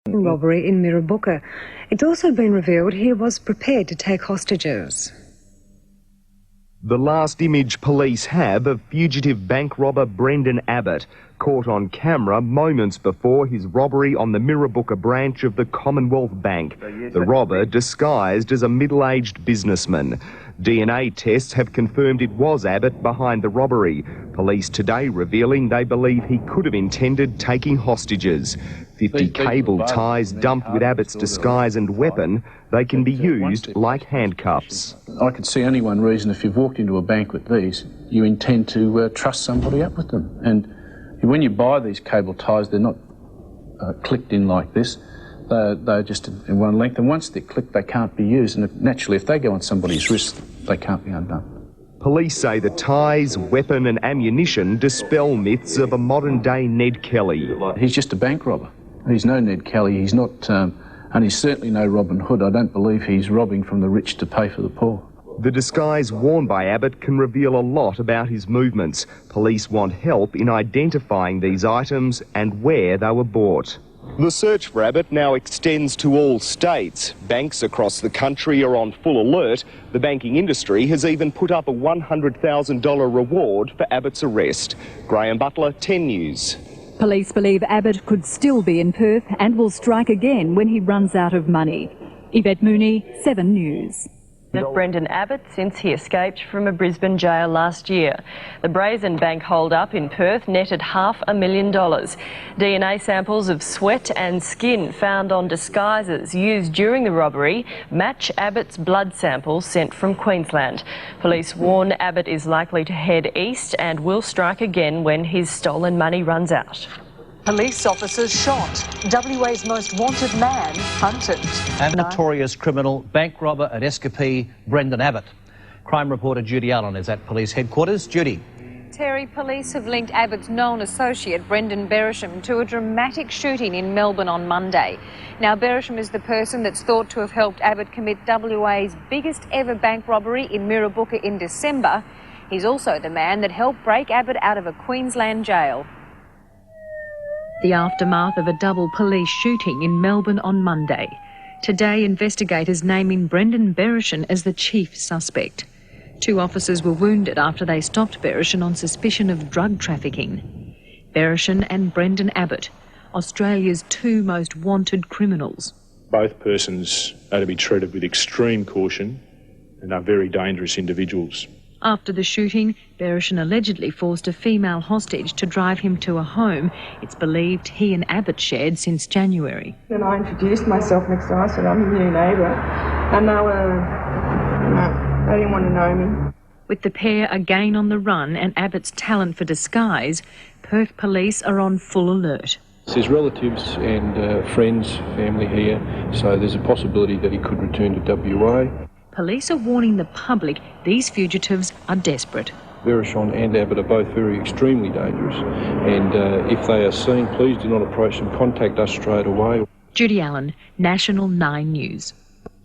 robbery in Mirrabooka. It's also been revealed he was prepared to take hostages. The last image police have of fugitive bank robber Brenden Abbott, caught on camera moments before his robbery on the Mirrabooka branch of the Commonwealth Bank. The robber disguised as a middle-aged businessman. DNA tests have confirmed it was Abbott behind the robbery. Police today revealing they believe he could have intended taking hostages. 50 cable ties dumped with Abbott's disguise and weapon. They can be used like handcuffs. I could see only one reason: if you've walked into a bank with these, you intend to trust somebody up with them. And when you buy these cable ties, they're not clicked in like this. They're just in one length, and once they're clicked, they can't be used. And naturally, if they go on somebody's wrist, they can't be undone. Police say the ties, weapon and ammunition dispel myths of a modern-day Ned Kelly. He's just a bank robber. He's no Ned Kelly. He's not, and he's certainly no Robin Hood. I don't believe he's robbing from the rich to pay for the poor. The disguise worn by Abbott can reveal a lot about his movements. Police want help in identifying these items and where they were bought. The search for Abbott now extends to all states. Banks across the country are on full alert. The banking industry has even put up a $100,000 reward for Abbott's arrest. Graham Butler, 10 News. Police believe Abbott could still be in Perth and will strike again when he runs out of money. Yvette Mooney, 7 News. Brenden Abbott since he escaped from a Brisbane jail last year. The brazen bank hold-up in Perth netted $500,000. DNA samples of sweat and skin found on disguises used during the robbery match Abbott's blood samples sent from Queensland. Police warn Abbott is likely to head east and will strike again when his stolen money runs out. Police officers shot. WA's most wanted man hunted. And notorious criminal bank robber at escapee Brenden Abbott. Crime reporter Judy Allen is at police headquarters. Judy. Terry, police have linked Abbott's known associate Brendan Beresham to a dramatic shooting in Melbourne on Monday. Now, Beresham is the person that's thought to have helped Abbott commit WA's biggest ever bank robbery in Mirrabooka in December. He's also the man that helped break Abbott out of a Queensland jail. The aftermath of a double police shooting in Melbourne on Monday. Today, investigators naming Brendan Beresham as the chief suspect. 2 officers were wounded after they stopped Beresham on suspicion of drug trafficking. Beresham and Brenden Abbott, Australia's 2 most wanted criminals. Both persons are to be treated with extreme caution and are very dangerous individuals. After the shooting, Beresham allegedly forced a female hostage to drive him to a home it's believed he and Abbott shared since January. And I introduced myself next door. I said, I'm your new neighbour. And they didn't want to know me. With the pair again on the run and Abbott's talent for disguise, Perth police are on full alert. There's relatives and friends, family here, so there's a possibility that he could return to WA. Police are warning the public these fugitives are desperate. Beresham and Abbott are both extremely dangerous, and if they are seen, please do not approach them. Contact us straight away. Judy Allen, National 9 News.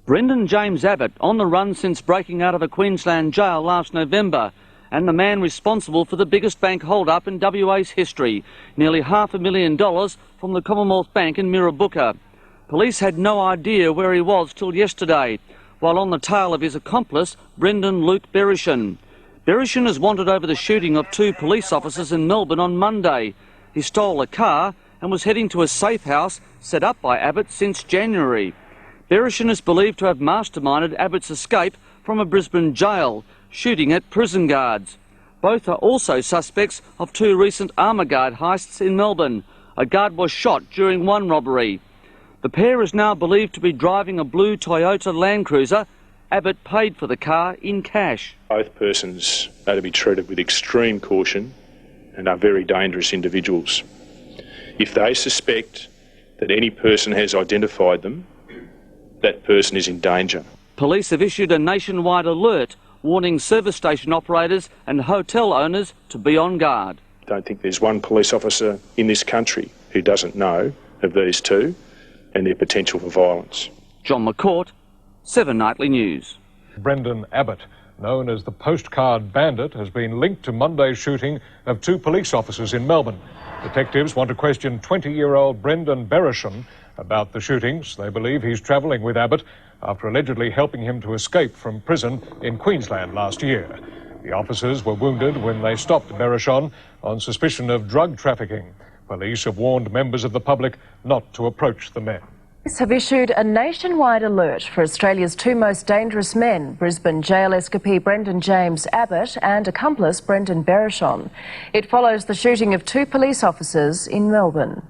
Brenden James Abbott on the run since breaking out of a Queensland jail last November, and the man responsible for the biggest bank hold-up in WA's history, nearly $500,000 from the Commonwealth Bank in Mirrabooka. Police had no idea where he was till yesterday, while on the tail of his accomplice, Brendan Luke Beresham. Beresham is wanted over the shooting of 2 police officers in Melbourne on Monday. He stole a car and was heading to a safe house set up by Abbott since January. Beresham is believed to have masterminded Abbott's escape from a Brisbane jail, shooting at prison guards. Both are also suspects of 2 recent armour guard heists in Melbourne. A guard was shot during one robbery. The pair is now believed to be driving a blue Toyota Land Cruiser. Abbott paid for the car in cash. Both persons are to be treated with extreme caution and are very dangerous individuals. If they suspect that any person has identified them, that person is in danger. Police have issued a nationwide alert warning service station operators and hotel owners to be on guard. I don't think there's one police officer in this country who doesn't know of these 2 and their potential for violence. John McCourt, 7 Nightly News. Brenden Abbott, known as the Postcard Bandit, has been linked to Monday's shooting of 2 police officers in Melbourne. Detectives want to question 20-year-old Brenden Beresham About the shootings, they believe he's travelling with Abbott after allegedly helping him to escape from prison in Queensland last year. The officers were wounded when they stopped Bereshon on suspicion of drug trafficking. Police have warned members of the public not to approach the men. Police have issued a nationwide alert for Australia's two most dangerous men, Brisbane jail escapee Brenden James Abbott and accomplice Brenden Bereshon. It follows the shooting of two police officers in Melbourne.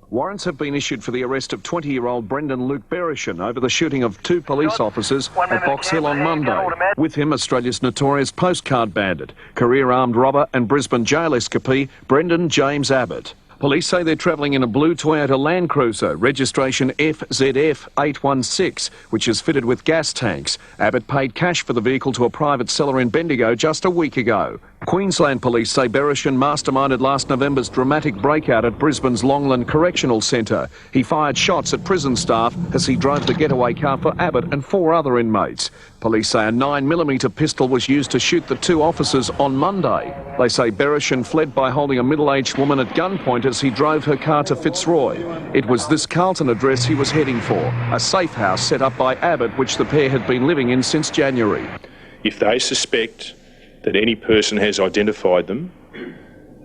Warrants have been issued for the arrest of 20-year-old Brenden Luke Bereshon over the shooting of two police officers at Box Hill on Monday. With him, Australia's notorious Postcard Bandit, career armed robber and Brisbane jail escapee Brenden James Abbott. Police say they're travelling in a blue Toyota Land Cruiser, registration FZF 816, which is fitted with gas tanks. Abbott paid cash for the vehicle to a private seller in Bendigo just a week ago. Queensland police say Bereshon masterminded last November's dramatic breakout at Brisbane's Longland Correctional Centre. He fired shots at prison staff as he drove the getaway car for Abbott and 4 other inmates. Police say a 9mm pistol was used to shoot the two officers on Monday. They say Bereshon fled by holding a middle-aged woman at gunpoint as he drove her car to Fitzroy. It was this Carlton address he was heading for, a safe house set up by Abbott which the pair had been living in since January. If they suspect that any person has identified them,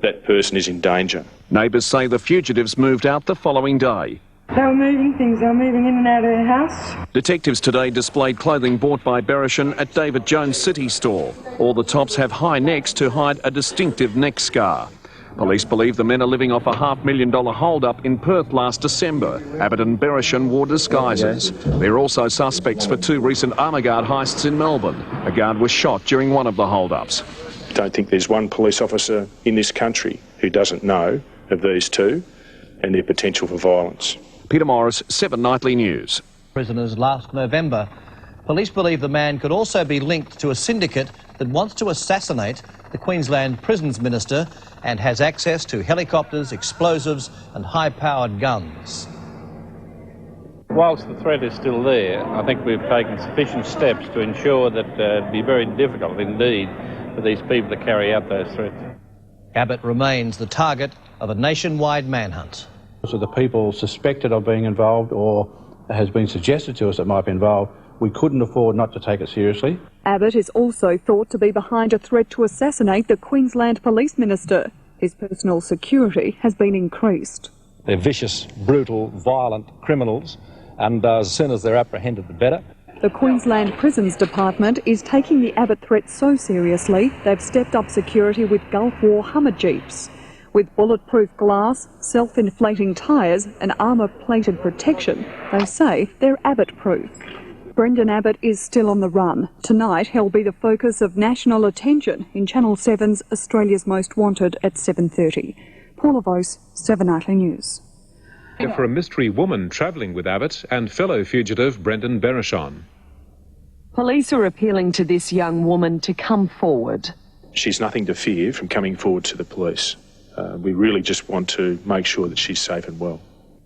that person is in danger. Neighbours say the fugitives moved out the following day. They were moving things, they were moving in and out of their house. Detectives today displayed clothing bought by Bereshon at David Jones' City store. All the tops have high necks to hide a distinctive neck scar. Police believe the men are living off a $500,000 hold-up in Perth last December. Abbott and Bereshon wore disguises. They're also suspects for 2 recent armour guard heists in Melbourne. A guard was shot during one of the hold-ups. I don't think there's one police officer in this country who doesn't know of these two and their potential for violence. Peter Morris, 7 Nightly News. Prisoners last November. Police believe the man could also be linked to a syndicate that wants to assassinate the Queensland Prisons Minister and has access to helicopters, explosives and high-powered guns. Whilst the threat is still there, I think we've taken sufficient steps to ensure that it'd be very difficult indeed for these people to carry out those threats. Abbott remains the target of a nationwide manhunt. So the people suspected of being involved or has been suggested to us that might be involved, we couldn't afford not to take it seriously. Abbott is also thought to be behind a threat to assassinate the Queensland Police Minister. His personal security has been increased. They're vicious, brutal, violent criminals, and as soon as they're apprehended, the better. The Queensland Prisons Department is taking the Abbott threat so seriously, they've stepped up security with Gulf War Hummer Jeeps. With bulletproof glass, self-inflating tyres and armour-plated protection, they say they're Abbott-proof. Brenden Abbott is still on the run. Tonight he'll be the focus of national attention in Channel 7's Australia's Most Wanted at 7:30. Paula Vos, 7 Nightly News. For a mystery woman travelling with Abbott and fellow fugitive Brenden Bereshon. Police are appealing to this young woman to come forward. She's nothing to fear from coming forward to the police. We really just want to make sure that she's safe and well.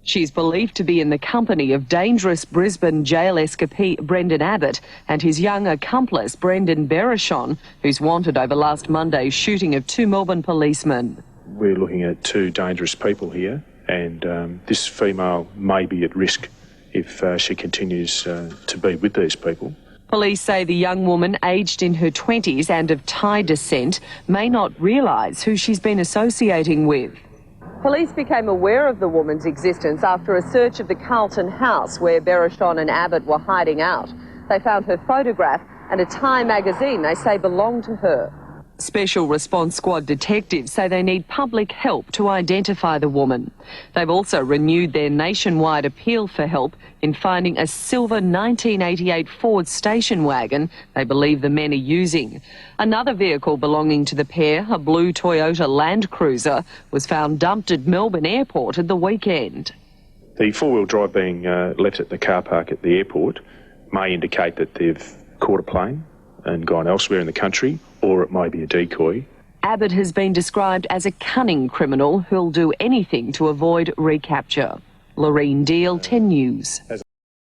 She's believed to be in the company of dangerous Brisbane jail escapee Brenden Abbott and his young accomplice Brenden Bereshon, who's wanted over last Monday's shooting of 2 Melbourne policemen. We're looking at 2 dangerous people here, and this female may be at risk if she continues to be with these people. Police say the young woman, aged in her 20s and of Thai descent, may not realise who she's been associating with. Police became aware of the woman's existence after a search of the Carlton house where Bereshon and Abbott were hiding out. They found her photograph and a Thai magazine they say belonged to her. Special Response Squad detectives say they need public help to identify the woman. They've also renewed their nationwide appeal for help in finding a silver 1988 Ford station wagon they believe the men are using. Another vehicle belonging to the pair, a blue Toyota Land Cruiser, was found dumped at Melbourne Airport at the weekend. The 4-wheel drive being left at the car park at the airport may indicate that they've caught a plane and gone elsewhere in the country, or it may be a decoy. Abbott has been described as a cunning criminal who'll do anything to avoid recapture. Loreen Deal, 10 News.